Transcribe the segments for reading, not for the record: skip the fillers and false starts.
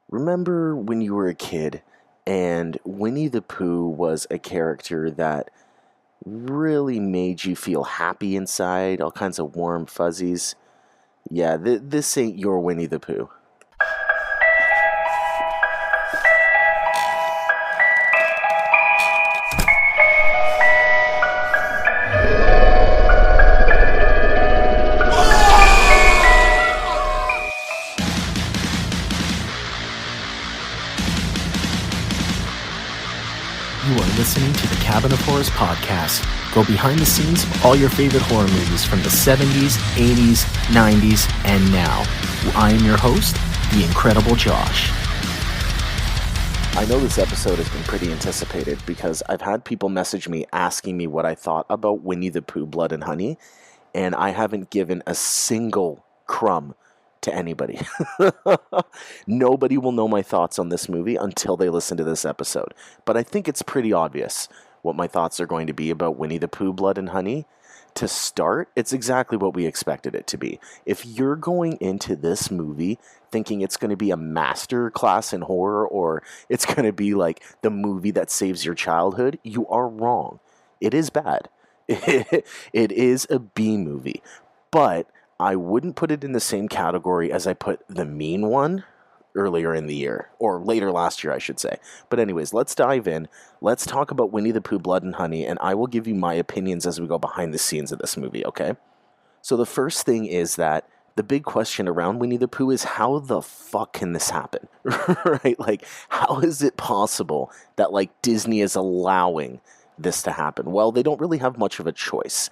Remember when you were a kid and Winnie the Pooh was a character that really made you feel happy inside, all kinds of warm fuzzies? Yeah, this ain't your Winnie the Pooh. You are listening to the Cabin of Horrors podcast. Go behind the scenes of all your favorite horror movies from the 70s, 80s, 90s, and now. I am your host, the incredible Josh. I know this episode has been pretty anticipated because I've had people message me asking me what I thought about Winnie the Pooh, Blood and Honey, and I haven't given a single crumb to anybody. Nobody will know my thoughts on this movie until they listen to this episode. But I think it's pretty obvious what my thoughts are going to be about Winnie the Pooh, Blood and Honey. To start, it's exactly what we expected it to be. If you're going into this movie thinking it's going to be a master class in horror or it's going to be like the movie that saves your childhood, you are wrong. It is bad. It is a B movie. But I wouldn't put it in the same category as I put The Mean One earlier in the year, or later last year, I should say. But anyways, let's dive in. Let's talk about Winnie the Pooh, Blood and Honey, and I will give you my opinions as we go behind the scenes of this movie, okay? So the first thing is that the big question around Winnie the Pooh is how the fuck can this happen, right? Like, how is it possible that, like, Disney is allowing this to happen? Well, they don't really have much of a choice.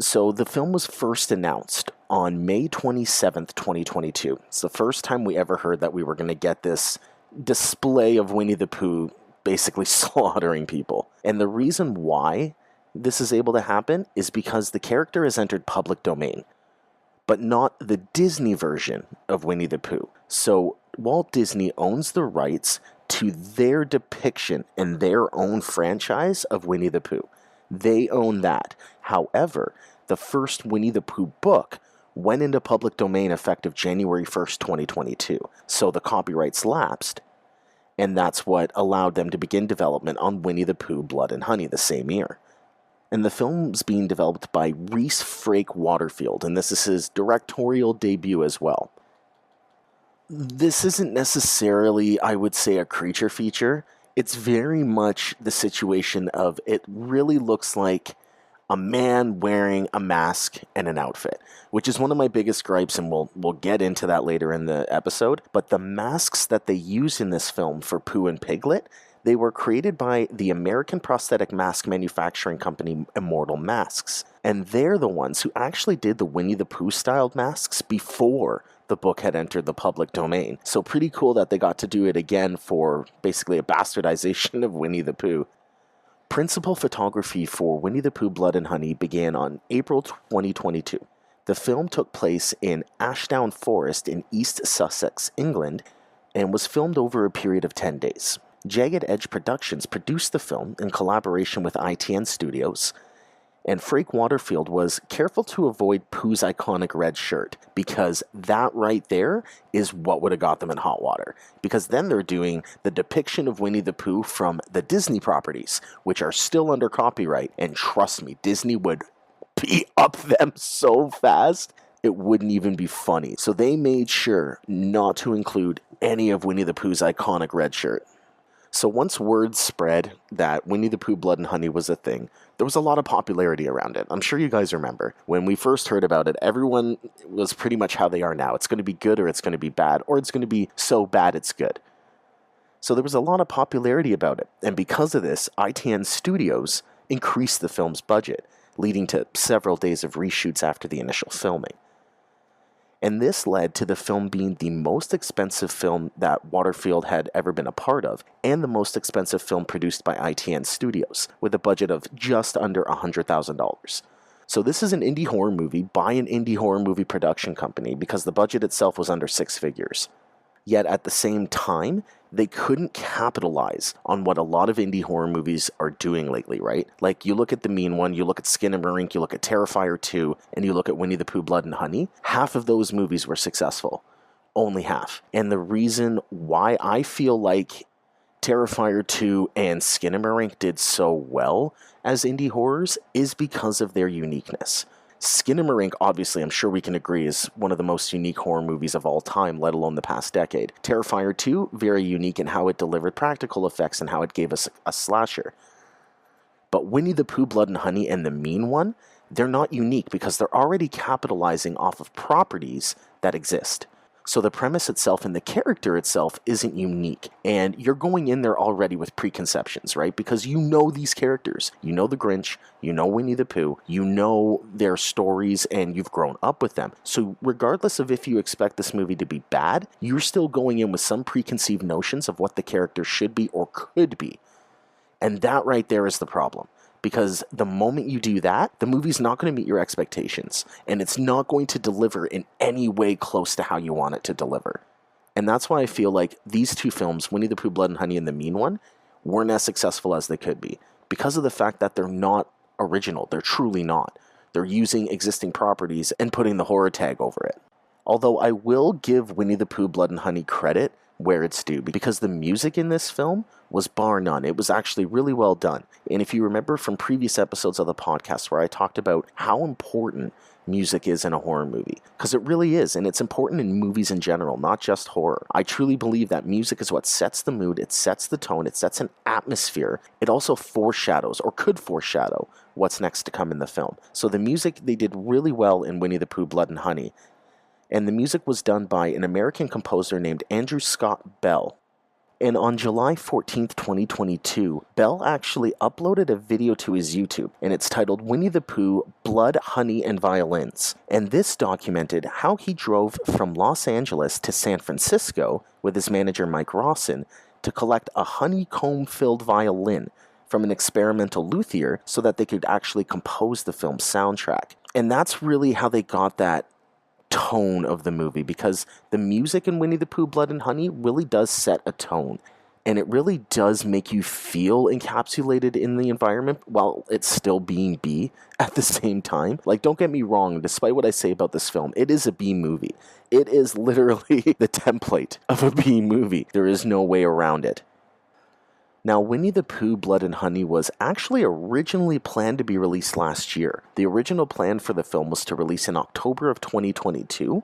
So the film was first announced on May 27th, 2022. It's the first time we ever heard that we were going to get this display of Winnie the Pooh basically slaughtering people. And the reason why this is able to happen is because the character has entered public domain, but not the Disney version of Winnie the Pooh. So Walt Disney owns the rights to their depiction and their own franchise of Winnie the Pooh. They own that. However, the first Winnie the Pooh book went into public domain effective January 1st, 2022. So the copyrights lapsed, and that's what allowed them to begin development on Winnie the Pooh, Blood and Honey the same year. And the film's being developed by Rhys Frake Waterfield, and this is his directorial debut as well. This isn't necessarily, I would say, a creature feature. It's very much the situation of it really looks like a man wearing a mask and an outfit, which is one of my biggest gripes, and we'll get into that later in the episode. But the masks that they use in this film for Pooh and Piglet, they were created by the American prosthetic mask manufacturing company Immortal Masks. And they're the ones who actually did the Winnie the Pooh styled masks before the book had entered the public domain. So pretty cool that they got to do it again for basically a bastardization of Winnie the Pooh. Principal photography for Winnie the Pooh, Blood and Honey began on April 2022. The film took place in Ashdown Forest in East Sussex, England, and was filmed over a period of 10 days. Jagged Edge Productions produced the film in collaboration with ITN Studios, and Frake Waterfield was careful to avoid Pooh's iconic red shirt, because that right there is what would have got them in hot water. Because then they're doing the depiction of Winnie the Pooh from the Disney properties, which are still under copyright, and trust me, Disney would beat up them so fast, it wouldn't even be funny. So they made sure not to include any of Winnie the Pooh's iconic red shirt. So once word spread that Winnie the Pooh, Blood and Honey was a thing, there was a lot of popularity around it. I'm sure you guys remember. When we first heard about it, everyone was pretty much how they are now. It's going to be good or it's going to be bad, or it's going to be so bad it's good. So there was a lot of popularity about it. And because of this, ITN Studios increased the film's budget, leading to several days of reshoots after the initial filming. And this led to the film being the most expensive film that Waterfield had ever been a part of, and the most expensive film produced by ITN Studios, with a budget of just under $100,000. So this is an indie horror movie by an indie horror movie production company because the budget itself was under six figures. Yet at the same time, they couldn't capitalize on what a lot of indie horror movies are doing lately, right? Like, you look at The Mean One, you look at Skin and Marink, you look at Terrifier 2, and you look at Winnie the Pooh, Blood and Honey. Half of those movies were successful. Only half. And the reason why I feel like Terrifier 2 and Skinamarink did so well as indie horrors is because of their uniqueness. Skinamarink, obviously, I'm sure we can agree, is one of the most unique horror movies of all time, let alone the past decade. Terrifier 2, very unique in how it delivered practical effects and how it gave us a slasher. But Winnie the Pooh, Blood and Honey, and The Mean One, they're not unique because they're already capitalizing off of properties that exist. So the premise itself and the character itself isn't unique. And you're going in there already with preconceptions, right? Because you know these characters. You know the Grinch, you know Winnie the Pooh, you know their stories, and you've grown up with them. So regardless of if you expect this movie to be bad, you're still going in with some preconceived notions of what the character should be or could be. And that right there is the problem. Because the moment you do that, the movie's not going to meet your expectations. And it's not going to deliver in any way close to how you want it to deliver. And that's why I feel like these two films, Winnie the Pooh, Blood and Honey, and The Mean One, weren't as successful as they could be. Because of the fact that they're not original. They're truly not. They're using existing properties and putting the horror tag over it. Although I will give Winnie the Pooh, Blood and Honey credit where it's due, because the music in this film was bar none. It was actually really well done. And if you remember from previous episodes of the podcast where I talked about how important music is in a horror movie, because it really is, and it's important in movies in general, not just horror. I truly believe that music is what sets the mood, it sets the tone, it sets an atmosphere. It also foreshadows, or could foreshadow, what's next to come in the film. So the music, they did really well in Winnie the Pooh, Blood and Honey. And the music was done by an American composer named Andrew Scott Bell. And on July 14th, 2022, Bell actually uploaded a video to his YouTube, and it's titled Winnie the Pooh, Blood, Honey, and Violins. And this documented how he drove from Los Angeles to San Francisco with his manager Mike Rawson to collect a honeycomb-filled violin from an experimental luthier so that they could actually compose the film's soundtrack. And that's really how they got that tone of the movie, because the music in Winnie the Pooh, Blood and Honey really does set a tone, and it really does make you feel encapsulated in the environment while it's still being B at the same time. Like, don't get me wrong, despite what I say about this film, it is a B movie. It is literally the template of a B movie. There is no way around it. Now, Winnie the Pooh, Blood and Honey was actually originally planned to be released last year. The original plan for the film was to release in October of 2022,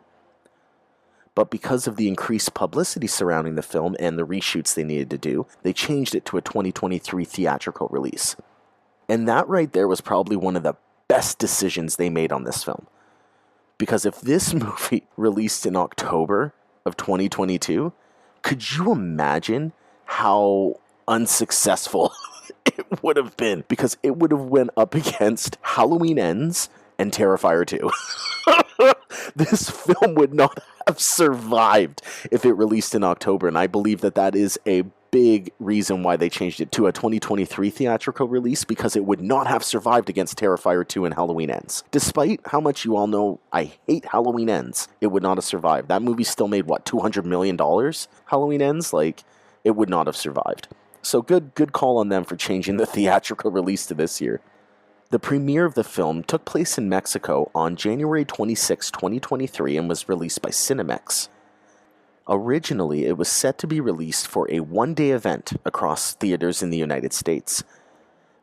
but because of the increased publicity surrounding the film and the reshoots they needed to do, they changed it to a 2023 theatrical release. And that right there was probably one of the best decisions they made on this film. Because if this movie released in October of 2022, could you imagine how unsuccessful it would have been? Because it would have went up against Halloween Ends and Terrifier 2. This film would not have survived if it released in October, and I believe that that is a big reason why they changed it to a 2023 theatrical release, because it would not have survived against Terrifier 2 and Halloween Ends. Despite how much you all know I hate Halloween Ends, it would not have survived. That movie still made, what, $200 million? Halloween Ends? Like, it would not have survived. So good call on them for changing the theatrical release to this year. The premiere of the film took place in Mexico on January 26, 2023, and was released by Cinemex. Originally, it was set to be released for a one-day event across theaters in the United States,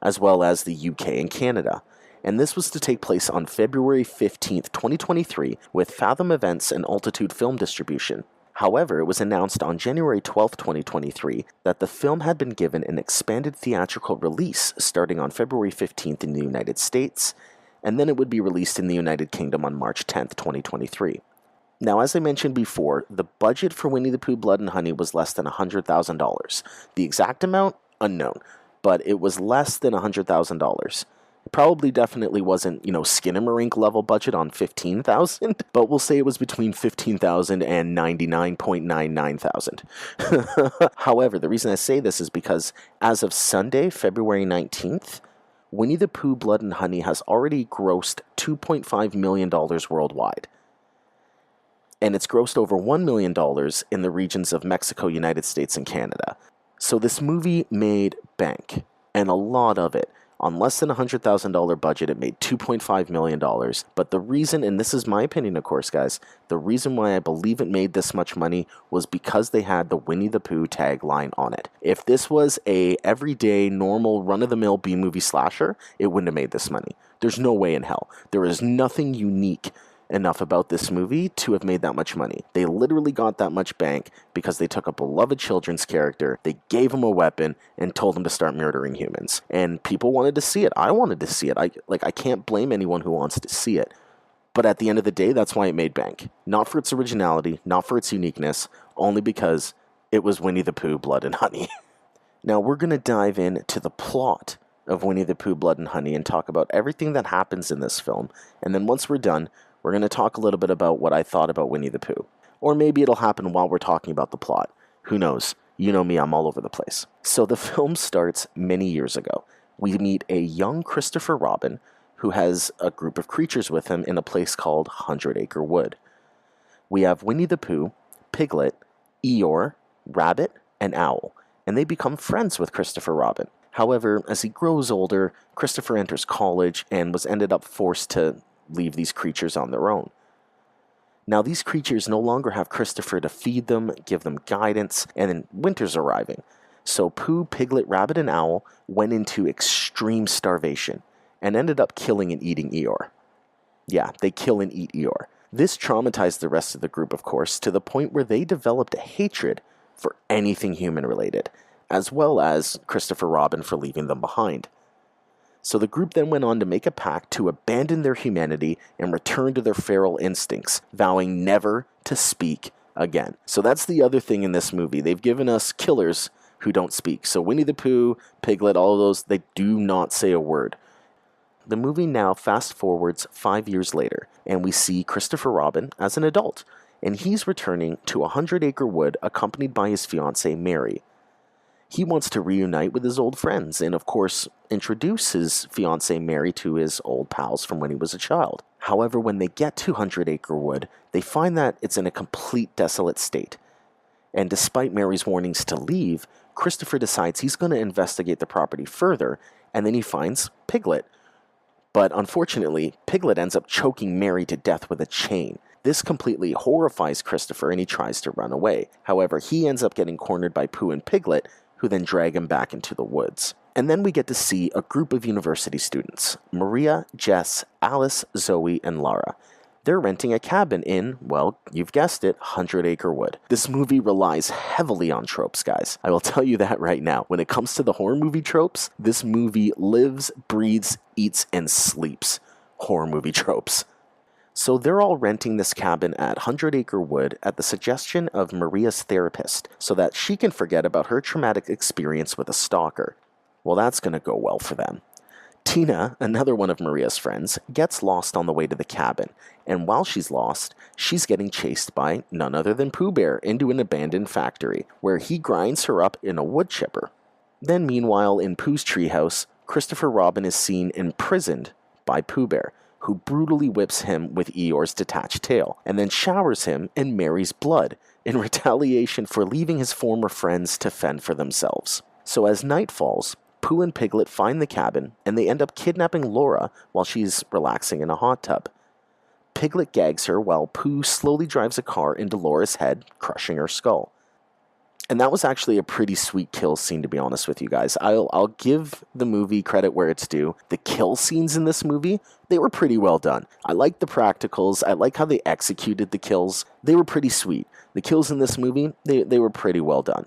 as well as the UK and Canada, and this was to take place on February 15, 2023, with Fathom Events and Altitude Film Distribution. However, it was announced on January 12, 2023, that the film had been given an expanded theatrical release starting on February 15th in the United States, and then it would be released in the United Kingdom on March 10th, 2023. Now, as I mentioned before, the budget for Winnie the Pooh, Blood and Honey was less than $100,000. The exact amount? Unknown. But it was less than $100,000. It probably definitely wasn't, Skinamarink level budget on $15,000, but we'll say it was between $15,000 and $99,999. However, the reason I say this is because as of Sunday, February 19th, Winnie the Pooh, Blood and Honey has already grossed $2.5 million worldwide. And it's grossed over $1 million in the regions of Mexico, United States, and Canada. So this movie made bank, and a lot of it. On less than $100,000 budget, it made $2.5 million. But the reason, and this is my opinion, of course, guys, the reason why I believe it made this much money was because they had the Winnie the Pooh tagline on it. If this was a everyday, normal, run-of-the-mill B-movie slasher, it wouldn't have made this money. There's no way in hell. There is nothing unique enough about this movie to have made that much money. They literally got that much bank because they took a beloved children's character, they gave him a weapon, and told him to start murdering humans. And people wanted to see it. I wanted to see it. I can't blame anyone who wants to see it. But at the end of the day, that's why it made bank. Not for its originality, not for its uniqueness, only because it was Winnie the Pooh, Blood and Honey. Now we're going to dive into the plot of Winnie the Pooh, Blood and Honey and talk about everything that happens in this film. And then once we're done, we're going to talk a little bit about what I thought about Winnie the Pooh. Or maybe it'll happen while we're talking about the plot. Who knows? You know me, I'm all over the place. So the film starts many years ago. We meet a young Christopher Robin who has a group of creatures with him in a place called 100 Acre Wood. We have Winnie the Pooh, Piglet, Eeyore, Rabbit, and Owl, and they become friends with Christopher Robin. However, as he grows older, Christopher enters college and was ended up forced to leave these creatures on their own. Now, these creatures no longer have Christopher to feed them, give them guidance, and then winter's arriving. So Pooh, Piglet, Rabbit, and Owl went into extreme starvation and ended up killing and eating Eeyore. Yeah, they kill and eat Eeyore. This traumatized the rest of the group, of course, to the point where they developed a hatred for anything human-related, as well as Christopher Robin for leaving them behind. So the group then went on to make a pact to abandon their humanity and return to their feral instincts, vowing never to speak again. So that's the other thing in this movie. They've given us killers who don't speak. So Winnie the Pooh, Piglet, all of those, they do not say a word. The movie now fast forwards 5 years later, and we see Christopher Robin as an adult, and he's returning to 100 Acre Wood accompanied by his fiancée Mary. He wants to reunite with his old friends and, of course, introduce his fiancée Mary to his old pals from when he was a child. However, when they get to 100 Acre Wood, they find that it's in a complete desolate state. And despite Mary's warnings to leave, Christopher decides he's going to investigate the property further, and then he finds Piglet. But unfortunately, Piglet ends up choking Mary to death with a chain. This completely horrifies Christopher and he tries to run away. However, he ends up getting cornered by Pooh and Piglet, who then drag him back into the woods. And then we get to see a group of university students, Maria, Jess, Alice, Zoe, and Lara. They're renting a cabin in, well, you've guessed it, 100 Acre Wood. This movie relies heavily on tropes, guys. I will tell you that right now. When it comes to the horror movie tropes, this movie lives, breathes, eats, and sleeps horror movie tropes. So they're all renting this cabin at 100 Acre Wood at the suggestion of Maria's therapist so that she can forget about her traumatic experience with a stalker. Well, that's going to go well for them. Tina, another one of Maria's friends, gets lost on the way to the cabin, and while she's lost, she's getting chased by none other than Pooh Bear into an abandoned factory, where he grinds her up in a wood chipper. Then meanwhile, in Pooh's treehouse, Christopher Robin is seen imprisoned by Pooh Bear, who brutally whips him with Eeyore's detached tail, and then showers him in Mary's blood, in retaliation for leaving his former friends to fend for themselves. So as night falls, Pooh and Piglet find the cabin, and they end up kidnapping Laura while she's relaxing in a hot tub. Piglet gags her while Pooh slowly drives a car into Laura's head, crushing her skull. And that was actually a pretty sweet kill scene, to be honest with you guys. I'll give the movie credit where it's due. The kill scenes in this movie, they were pretty well done. I like the practicals. I like how they executed the kills. They were pretty sweet. The kills in this movie, they were pretty well done.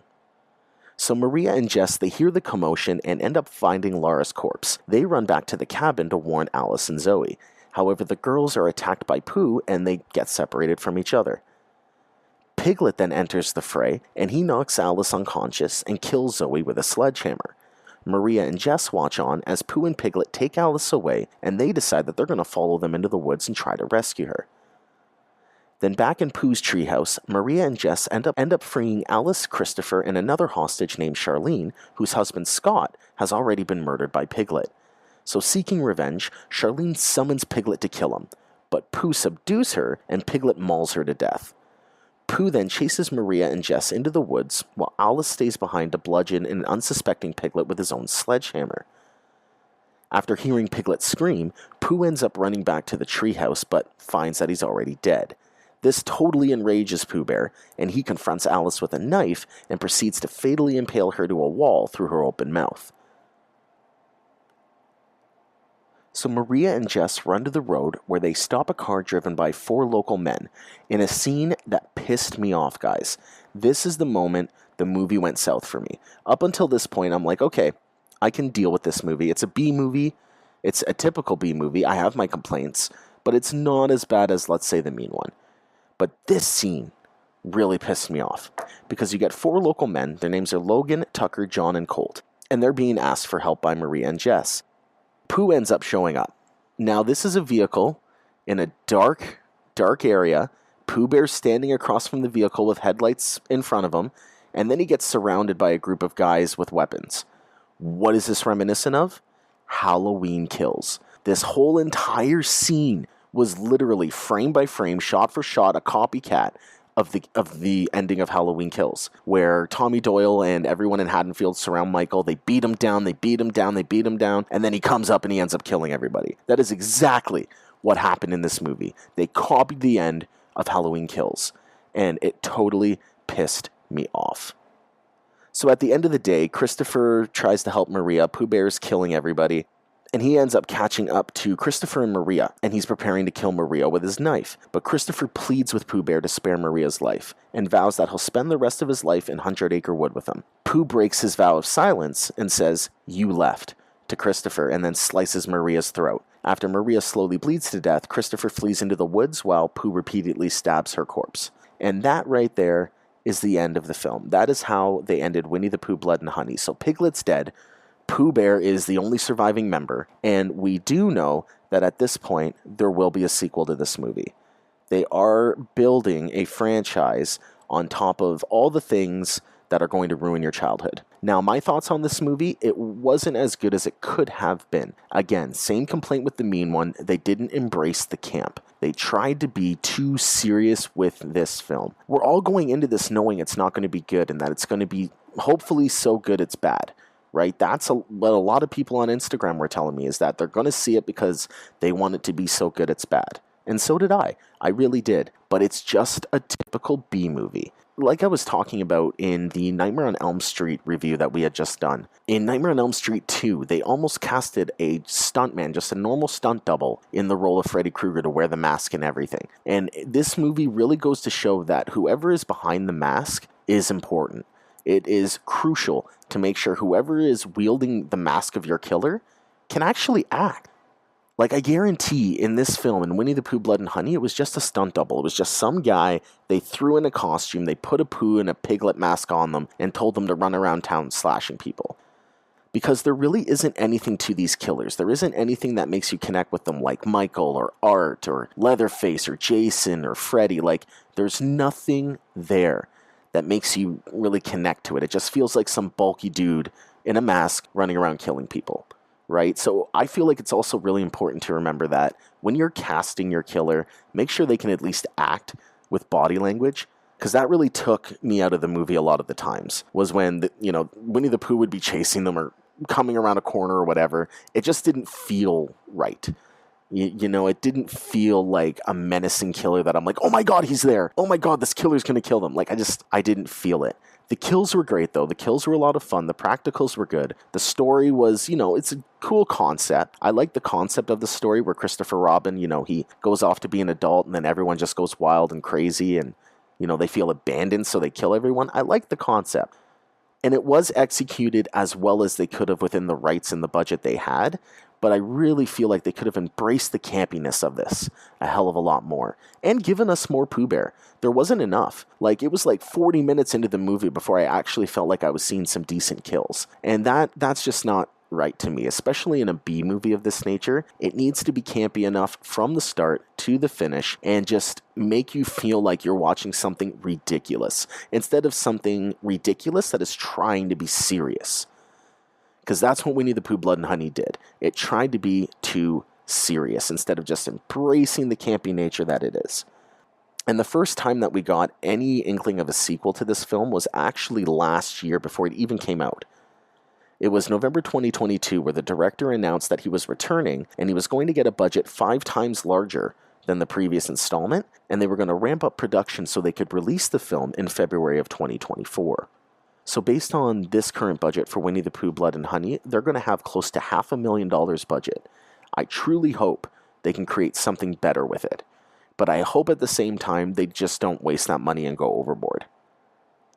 So Maria and Jess, they hear the commotion and end up finding Laura's corpse. They run back to the cabin to warn Alice and Zoe. However, the girls are attacked by Pooh and they get separated from each other. Piglet then enters the fray, and he knocks Alice unconscious and kills Zoe with a sledgehammer. Maria and Jess watch on as Pooh and Piglet take Alice away, and they decide that they're going to follow them into the woods and try to rescue her. Then back in Pooh's treehouse, Maria and Jess end up freeing Alice, Christopher, and another hostage named Charlene, whose husband Scott has already been murdered by Piglet. So seeking revenge, Charlene summons Piglet to kill him, but Pooh subdues her and Piglet mauls her to death. Pooh then chases Maria and Jess into the woods, while Alice stays behind to bludgeon an unsuspecting Piglet with his own sledgehammer. After hearing Piglet scream, Pooh ends up running back to the treehouse but finds that he's already dead. This totally enrages Pooh Bear, and he confronts Alice with a knife and proceeds to fatally impale her to a wall through her open mouth. So Maria and Jess run to the road where they stop a car driven by 4 local men in a scene that pissed me off, guys. This is the moment the movie went south for me. Up until this point, I'm like, okay, I can deal with this movie. It's a B movie. It's a typical B movie. I have my complaints, but it's not as bad as, let's say, The Mean One. But this scene really pissed me off because you get 4 local men. Their names are Logan, Tucker, John, and Colt, and they're being asked for help by Maria and Jess. Pooh ends up showing up. Now, this is a vehicle in a dark area. Pooh Bear's standing across from the vehicle with headlights in front of him, and then he gets surrounded by a group of guys with weapons. What is this reminiscent of? Halloween Kills. This whole entire scene was literally frame by frame, shot for shot, a copycat of the ending of Halloween Kills, where Tommy Doyle and everyone in Haddonfield surround Michael. They beat him down, and then he comes up and he ends up killing everybody. That is exactly what happened in this movie. They copied the end of Halloween Kills, and it totally pissed me off. So at the end of the day, Christopher tries to help Maria. Pooh Bear's killing everybody. And he ends up catching up to Christopher and Maria, and he's preparing to kill Maria with his knife. But Christopher pleads with Pooh Bear to spare Maria's life, and vows that he'll spend the rest of his life in 100 Acre Wood with him. Pooh breaks his vow of silence and says, "You left," to Christopher, and then slices Maria's throat. After Maria slowly bleeds to death, Christopher flees into the woods while Pooh repeatedly stabs her corpse. And that right there is the end of the film. That is how they ended Winnie the Pooh, Blood and Honey. So Piglet's dead. Pooh Bear is the only surviving member, and we do know that at this point, there will be a sequel to this movie. They are building a franchise on top of all the things that are going to ruin your childhood. Now, my thoughts on this movie, it wasn't as good as it could have been. Again, same complaint with The Mean One. They didn't embrace the camp. They tried to be too serious with this film. We're all going into this knowing it's not going to be good and that it's going to be hopefully so good it's bad. Right? That's what a lot of people on Instagram were telling me, is that they're going to see it because they want it to be so good it's bad. And so did I. I really did. But it's just a typical B movie. Like I was talking about in the Nightmare on Elm Street review that we had just done. In Nightmare on Elm Street 2, they almost casted a stuntman, just a normal stunt double, in the role of Freddy Krueger to wear the mask and everything. And this movie really goes to show that whoever is behind the mask is important. It is crucial to make sure whoever is wielding the mask of your killer can actually act. Like, I guarantee in this film, in Winnie the Pooh, Blood and Honey, it was just a stunt double. It was just some guy they threw in a costume, they put a Pooh and a Piglet mask on them, and told them to run around town slashing people. Because there really isn't anything to these killers. There isn't anything that makes you connect with them, like Michael or Art or Leatherface or Jason or Freddy. Like, there's nothing there that makes you really connect to it. It just feels like some bulky dude in a mask running around killing people, right? So I feel like it's also really important to remember that when you're casting your killer, make sure they can at least act with body language, because that really took me out of the movie a lot of the times, was when, Winnie the Pooh would be chasing them or coming around a corner or whatever. It just didn't feel right. It didn't feel like a menacing killer that I'm like, oh my God, he's there. Oh my God, this killer's going to kill them. Like, I didn't feel it. The kills were great, though. The kills were a lot of fun. The practicals were good. The story was, it's a cool concept. I like the concept of the story where Christopher Robin, he goes off to be an adult and then everyone just goes wild and crazy and, they feel abandoned, so they kill everyone. I like the concept. And it was executed as well as they could have within the rights and the budget they had. But I really feel like they could have embraced the campiness of this a hell of a lot more. And given us more Pooh Bear. There wasn't enough. Like, it was like 40 minutes into the movie before I actually felt like I was seeing some decent kills. And that's just not right to me, especially in a B movie of this nature. It needs to be campy enough from the start to the finish and just make you feel like you're watching something ridiculous instead of something ridiculous that is trying to be serious. Because that's what Winnie the Pooh, Blood and Honey did. It tried to be too serious instead of just embracing the campy nature that it is. And the first time that we got any inkling of a sequel to this film was actually last year before it even came out. It was November 2022 where the director announced that he was returning and he was going to get a budget 5 times larger than the previous installment, and they were going to ramp up production so they could release the film in February of 2024. So based on this current budget for Winnie the Pooh, Blood and Honey, they're going to have close to $500,000 budget. I truly hope they can create something better with it. But I hope at the same time they just don't waste that money and go overboard.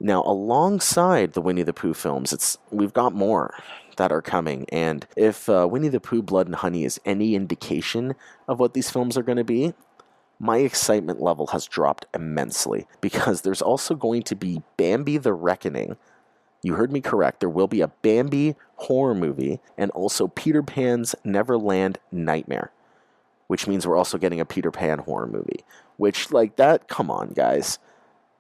Now, alongside the Winnie the Pooh films, we've got more that are coming. And if Winnie the Pooh, Blood and Honey is any indication of what these films are going to be, my excitement level has dropped immensely. Because there's also going to be Bambi the Reckoning. You heard me correct. There will be a Bambi horror movie and also Peter Pan's Neverland Nightmare. Which means we're also getting a Peter Pan horror movie. Which, like, that, come on, guys.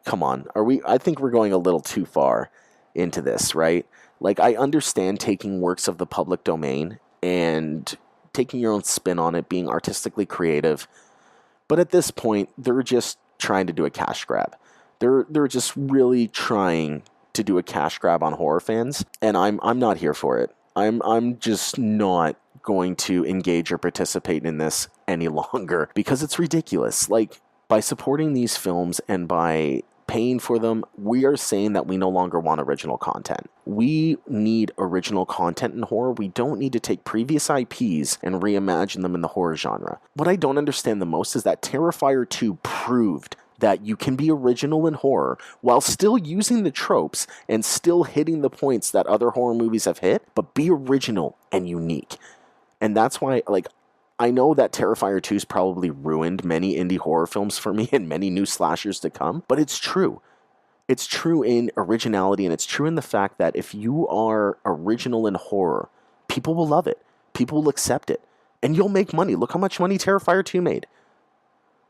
Come on. I think we're going a little too far into this, right? Like, I understand taking works of the public domain and taking your own spin on it, being artistically creative. But at this point, they're just trying to do a cash grab. They're just really trying to do a cash grab on horror fans, and I'm not here for it. I'm just not going to engage or participate in this any longer because it's ridiculous. Like, by supporting these films and by paying for them, we are saying that we no longer want original content. We need original content in horror. We don't need to take previous IPs and reimagine them in the horror genre. What I don't understand the most is that Terrifier 2 proved that you can be original in horror while still using the tropes and still hitting the points that other horror movies have hit, but be original and unique. And that's why, like, I know that Terrifier 2's probably ruined many indie horror films for me and many new slashers to come, but it's true. It's true in originality, and it's true in the fact that if you are original in horror, people will love it. People will accept it. And you'll make money. Look how much money Terrifier 2 made.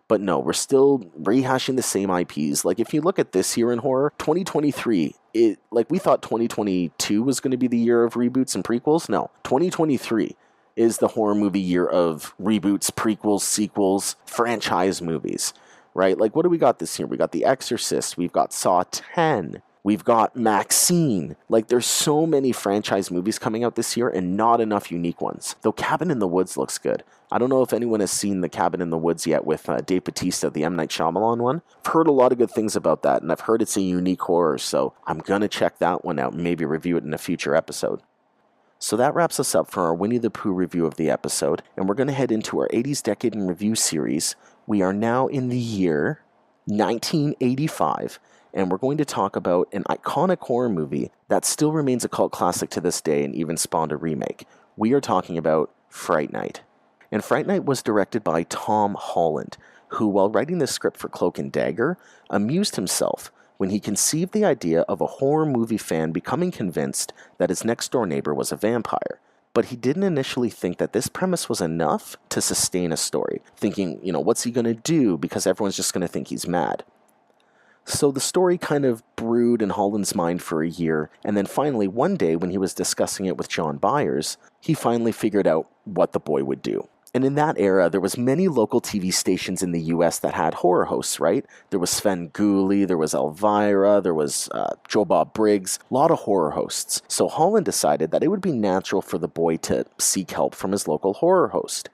But no, we're still rehashing the same IPs. Like, if you look at this year in horror, 2023, we thought 2022 was going to be the year of reboots and prequels. No, 2023 is the horror movie year of reboots, prequels, sequels, franchise movies, right? Like, what do we got this year? We got The Exorcist, we've got Saw 10, we've got Maxine. Like, there's so many franchise movies coming out this year and not enough unique ones. Though Cabin in the Woods looks good. I don't know if anyone has seen The Cabin in the Woods yet with Dave Bautista, the M. Night Shyamalan one. I've heard a lot of good things about that, and I've heard it's a unique horror, so I'm going to check that one out and maybe review it in a future episode. So that wraps us up for our Winnie the Pooh review of the episode, and we're going to head into our 80s Decade in Review series. We are now in the year 1985, and we're going to talk about an iconic horror movie that still remains a cult classic to this day and even spawned a remake. We are talking about Fright Night. And Fright Night was directed by Tom Holland, who, while writing the script for Cloak and Dagger, amused himself when he conceived the idea of a horror movie fan becoming convinced that his next-door neighbor was a vampire. But he didn't initially think that this premise was enough to sustain a story, thinking, what's he going to do because everyone's just going to think he's mad. So the story kind of brewed in Holland's mind for a year, and then finally one day when he was discussing it with John Byers, he finally figured out what the boy would do. And in that era, there was many local TV stations in the US that had horror hosts, right? There was Sven Gulli, there was Elvira, there was Joe Bob Briggs, a lot of horror hosts. So Holland decided that it would be natural for the boy to seek help from his local horror host.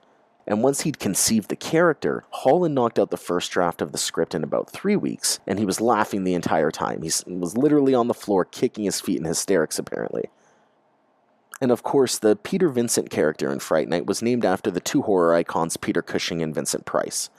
And once he'd conceived the character, Holland knocked out the first draft of the script in about 3 weeks, and he was laughing the entire time. He was literally on the floor kicking his feet in hysterics, apparently. And of course, the Peter Vincent character in Fright Night was named after the two horror icons Peter Cushing and Vincent Price.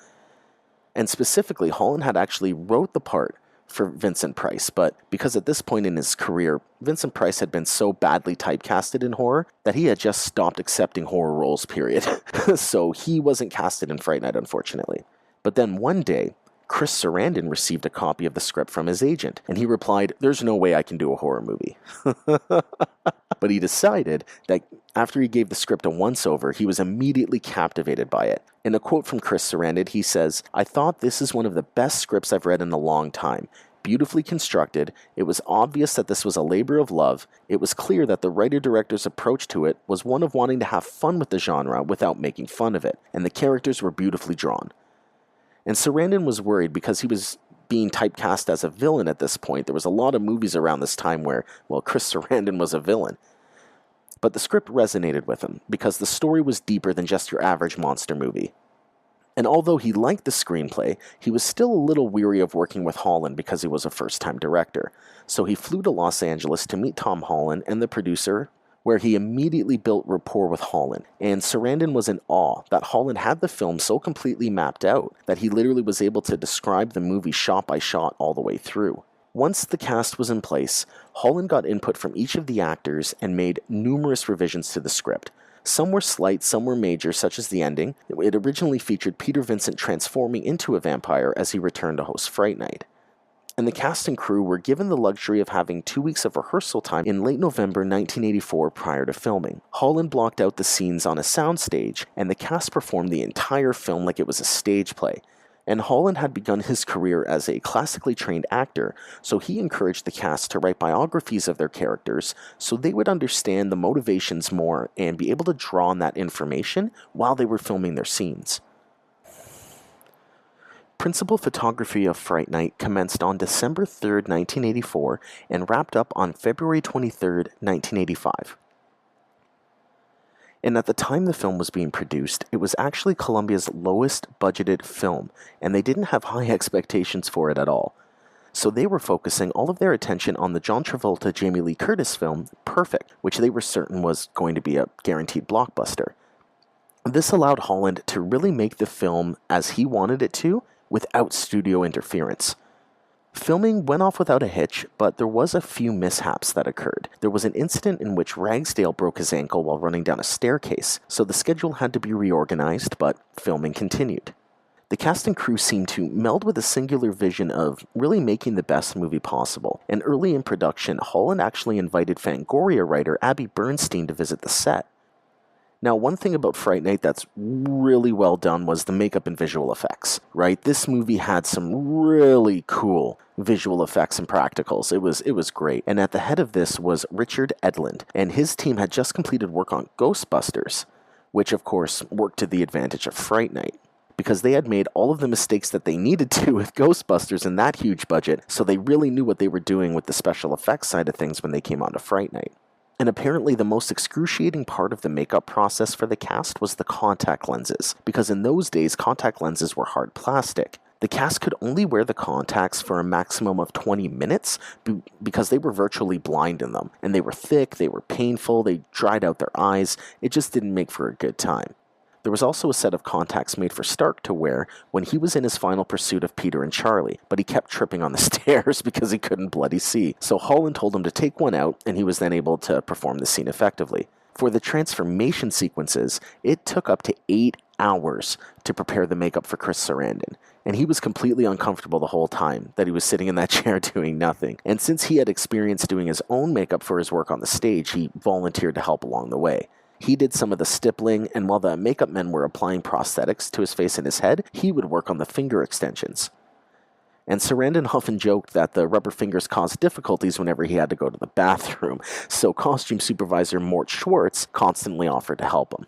And specifically, Holland had actually wrote the part for Vincent Price, but because at this point in his career, Vincent Price had been so badly typecasted in horror that he had just stopped accepting horror roles, period. So he wasn't casted in Fright Night, unfortunately. But then one day, Chris Sarandon received a copy of the script from his agent, and he replied, "There's no way I can do a horror movie." But he decided that after he gave the script a once-over, he was immediately captivated by it. In a quote from Chris Sarandon, he says, "I thought this is one of the best scripts I've read in a long time. Beautifully constructed, it was obvious that this was a labor of love. It was clear that the writer-director's approach to it was one of wanting to have fun with the genre without making fun of it, and the characters were beautifully drawn." And Sarandon was worried because he was being typecast as a villain at this point. There was a lot of movies around this time where, Chris Sarandon was a villain. But the script resonated with him because the story was deeper than just your average monster movie. And although he liked the screenplay, he was still a little weary of working with Holland because he was a first-time director. So he flew to Los Angeles to meet Tom Holland and the producer, where he immediately built rapport with Holland. And Sarandon was in awe that Holland had the film so completely mapped out that he literally was able to describe the movie shot by shot all the way through. Once the cast was in place, Holland got input from each of the actors and made numerous revisions to the script. Some were slight, some were major, such as the ending. It originally featured Peter Vincent transforming into a vampire as he returned to host Fright Night. And the cast and crew were given the luxury of having 2 weeks of rehearsal time in late November 1984 prior to filming. Holland blocked out the scenes on a soundstage, and the cast performed the entire film like it was a stage play. And Holland had begun his career as a classically trained actor, so he encouraged the cast to write biographies of their characters so they would understand the motivations more and be able to draw on that information while they were filming their scenes. Principal photography of Fright Night commenced on December 3rd, 1984, and wrapped up on February 23rd, 1985. And at the time the film was being produced, it was actually Columbia's lowest budgeted film, and they didn't have high expectations for it at all. So they were focusing all of their attention on the John Travolta, Jamie Lee Curtis film, Perfect, which they were certain was going to be a guaranteed blockbuster. This allowed Holland to really make the film as he wanted it to, without studio interference. Filming went off without a hitch, but there was a few mishaps that occurred. There was an incident in which Ragsdale broke his ankle while running down a staircase, so the schedule had to be reorganized, but filming continued. The cast and crew seemed to meld with a singular vision of really making the best movie possible, and early in production, Holland actually invited Fangoria writer Abby Bernstein to visit the set. Now, one thing about Fright Night that's really well done was the makeup and visual effects, right? This movie had some really cool visual effects and practicals. It was great. And at the head of this was Richard Edlund, and his team had just completed work on Ghostbusters, which of course worked to the advantage of Fright Night, because they had made all of the mistakes that they needed to with Ghostbusters in that huge budget, so they really knew what they were doing with the special effects side of things when they came onto Fright Night. And apparently the most excruciating part of the makeup process for the cast was the contact lenses, because in those days contact lenses were hard plastic. The cast could only wear the contacts for a maximum of 20 minutes because they were virtually blind in them, and they were thick, they were painful, they dried out their eyes. It just didn't make for a good time. There was also a set of contacts made for Stark to wear when he was in his final pursuit of Peter and Charlie, but he kept tripping on the stairs because he couldn't bloody see. So Holland told him to take one out, and he was then able to perform the scene effectively. For the transformation sequences, it took up to 8 hours to prepare the makeup for Chris Sarandon, and he was completely uncomfortable the whole time that he was sitting in that chair doing nothing. And since he had experience doing his own makeup for his work on the stage, he volunteered to help along the way. He did some of the stippling, and while the makeup men were applying prosthetics to his face and his head, he would work on the finger extensions. And Sarandon often joked that the rubber fingers caused difficulties whenever he had to go to the bathroom, so costume supervisor Mort Schwartz constantly offered to help him.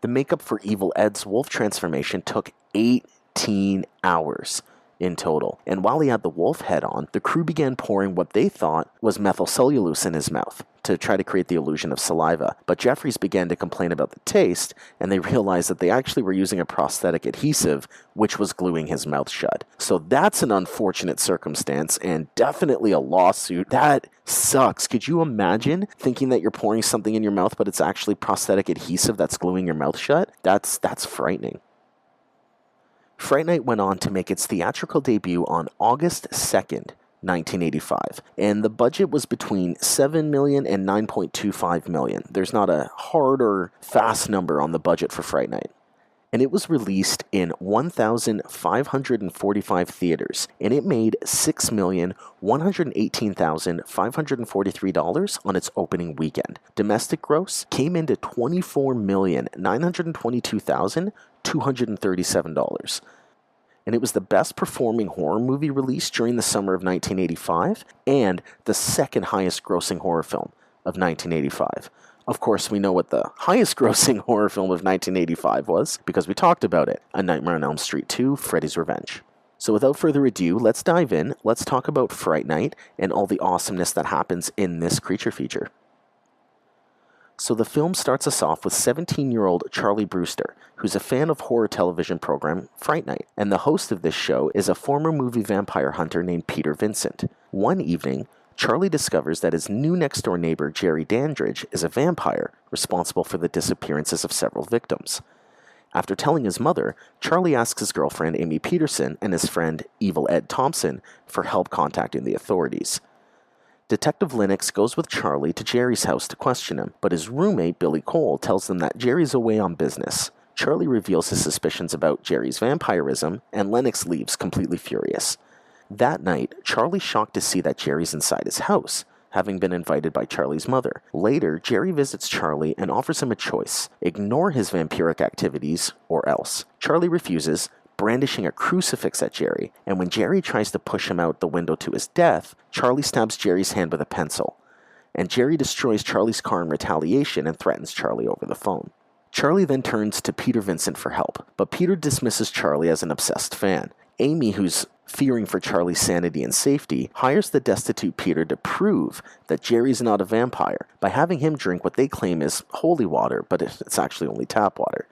The makeup for Evil Ed's wolf transformation took 18 hours in total, and while he had the wolf head on, the crew began pouring what they thought was methylcellulose in his mouth to try to create the illusion of saliva. But Jeffries began to complain about the taste, and they realized that they actually were using a prosthetic adhesive, which was gluing his mouth shut. So that's an unfortunate circumstance, and definitely a lawsuit. That sucks. Could you imagine thinking that you're pouring something in your mouth, but it's actually prosthetic adhesive that's gluing your mouth shut? That's frightening. Fright Night went on to make its theatrical debut on August 2nd, 1985, and the budget was between $7 million and $9.25 million. There's not a hard or fast number on the budget for Fright Night. And it was released in 1,545 theaters, and it made $6,118,543 on its opening weekend. Domestic gross came into $24,922,237. And it was the best performing horror movie released during the summer of 1985, and the second highest grossing horror film of 1985. Of course, we know what the highest grossing horror film of 1985 was, because we talked about it, A Nightmare on Elm Street 2, Freddy's Revenge. So without further ado, let's dive in, let's talk about Fright Night, and all the awesomeness that happens in this creature feature. So the film starts us off with 17-year-old Charlie Brewster, who's a fan of horror television program Fright Night, and the host of this show is a former movie vampire hunter named Peter Vincent. One evening, Charlie discovers that his new next-door neighbor, Jerry Dandridge, is a vampire responsible for the disappearances of several victims. After telling his mother, Charlie asks his girlfriend Amy Peterson and his friend Evil Ed Thompson for help contacting the authorities. Detective Lennox goes with Charlie to Jerry's house to question him, but his roommate Billy Cole tells them that Jerry's away on business. Charlie reveals his suspicions about Jerry's vampirism, and Lennox leaves completely furious. That night, Charlie's shocked to see that Jerry's inside his house, having been invited by Charlie's mother. Later, Jerry visits Charlie and offers him a choice: ignore his vampiric activities or else. Charlie refuses, brandishing a crucifix at Jerry, and when Jerry tries to push him out the window to his death, Charlie stabs Jerry's hand with a pencil. And Jerry destroys Charlie's car in retaliation and threatens Charlie over the phone. Charlie then turns to Peter Vincent for help, but Peter dismisses Charlie as an obsessed fan. Amy, who's fearing for Charlie's sanity and safety, hires the destitute Peter to prove that Jerry's not a vampire by having him drink what they claim is holy water, but it's actually only tap water.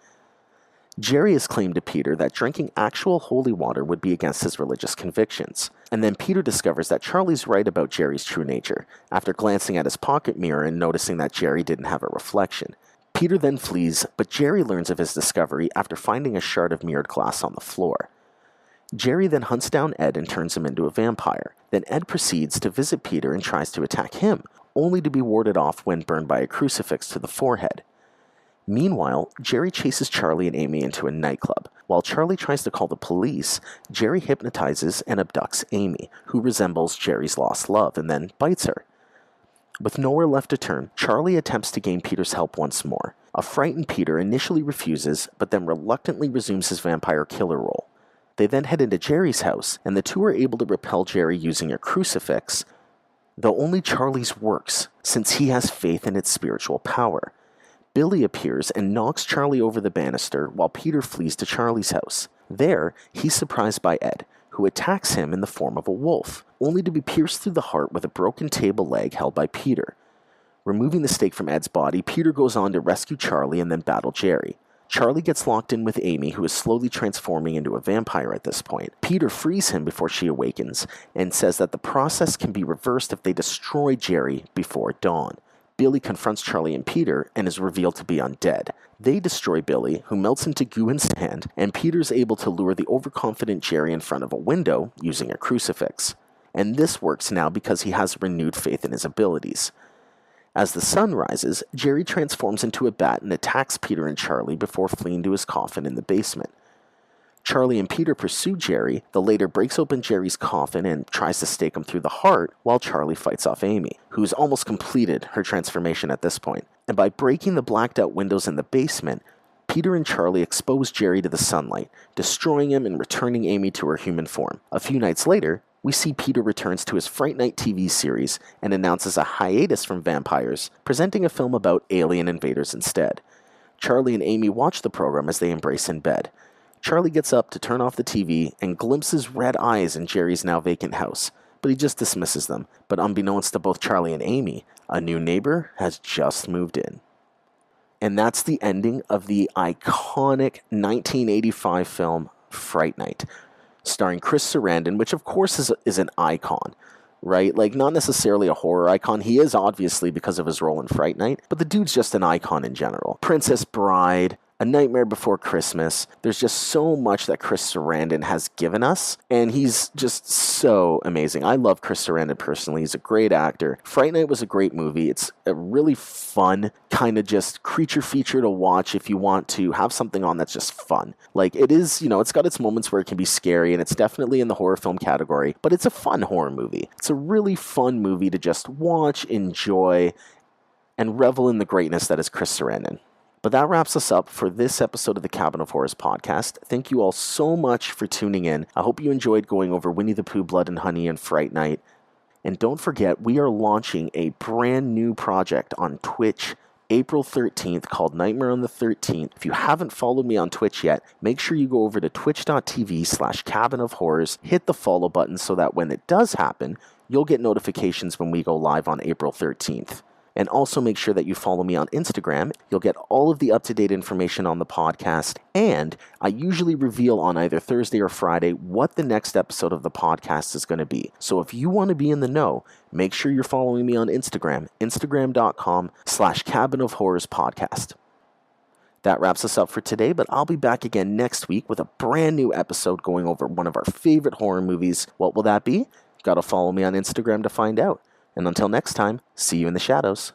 Jerry has claimed to Peter that drinking actual holy water would be against his religious convictions. And then Peter discovers that Charlie's right about Jerry's true nature, after glancing at his pocket mirror and noticing that Jerry didn't have a reflection. Peter then flees, but Jerry learns of his discovery after finding a shard of mirrored glass on the floor. Jerry then hunts down Ed and turns him into a vampire. Then Ed proceeds to visit Peter and tries to attack him, only to be warded off when burned by a crucifix to the forehead. Meanwhile, Jerry chases Charlie and Amy into a nightclub. While Charlie tries to call the police, Jerry hypnotizes and abducts Amy, who resembles Jerry's lost love, and then bites her. With nowhere left to turn, Charlie attempts to gain Peter's help once more. A frightened Peter initially refuses, but then reluctantly resumes his vampire killer role. They then head into Jerry's house, and the two are able to repel Jerry using a crucifix, though only Charlie's works, since he has faith in its spiritual power. Billy appears and knocks Charlie over the banister while Peter flees to Charlie's house. There, he's surprised by Ed, who attacks him in the form of a wolf, only to be pierced through the heart with a broken table leg held by Peter. Removing the stake from Ed's body, Peter goes on to rescue Charlie and then battle Jerry. Charlie gets locked in with Amy, who is slowly transforming into a vampire at this point. Peter frees him before she awakens and says that the process can be reversed if they destroy Jerry before dawn. Billy confronts Charlie and Peter and is revealed to be undead. They destroy Billy, who melts into goo and sand, and Peter's able to lure the overconfident Jerry in front of a window using a crucifix. And this works now because he has renewed faith in his abilities. As the sun rises, Jerry transforms into a bat and attacks Peter and Charlie before fleeing to his coffin in the basement. Charlie and Peter pursue Jerry. The latter breaks open Jerry's coffin and tries to stake him through the heart, while Charlie fights off Amy, who's almost completed her transformation at this point. And by breaking the blacked-out windows in the basement, Peter and Charlie expose Jerry to the sunlight, destroying him and returning Amy to her human form. A few nights later, we see Peter returns to his Fright Night TV series and announces a hiatus from vampires, presenting a film about alien invaders instead. Charlie and Amy watch the program as they embrace in bed. Charlie gets up to turn off the TV and glimpses red eyes in Jerry's now vacant house, but he just dismisses them. But unbeknownst to both Charlie and Amy, a new neighbor has just moved in. And that's the ending of the iconic 1985 film Fright Night, starring Chris Sarandon, which of course is an icon, right? Like, not necessarily a horror icon. He is, obviously, because of his role in Fright Night, but the dude's just an icon in general. Princess Bride, A Nightmare Before Christmas. There's just so much that Chris Sarandon has given us, and he's just so amazing. I love Chris Sarandon personally. He's a great actor. Fright Night was a great movie. It's a really fun kind of just creature feature to watch if you want to have something on that's just fun. Like, it is, it's got its moments where it can be scary, and it's definitely in the horror film category, but it's a fun horror movie. It's a really fun movie to just watch, enjoy, and revel in the greatness that is Chris Sarandon. But that wraps us up for this episode of the Cabin of Horrors podcast. Thank you all so much for tuning in. I hope you enjoyed going over Winnie the Pooh, Blood and Honey, and Fright Night. And don't forget, we are launching a brand new project on Twitch April 13th called Nightmare on the 13th. If you haven't followed me on Twitch yet, make sure you go over to twitch.tv/Cabin of Horrors, hit the follow button so that when it does happen, you'll get notifications when we go live on April 13th. And also make sure that you follow me on Instagram. You'll get all of the up-to-date information on the podcast, and I usually reveal on either Thursday or Friday what the next episode of the podcast is going to be. So if you want to be in the know, make sure you're following me on Instagram, instagram.com/Cabin of Horrors podcast. That wraps us up for today, but I'll be back again next week with a brand new episode going over one of our favorite horror movies. What will that be? Gotta follow me on Instagram to find out. And until next time, see you in the shadows.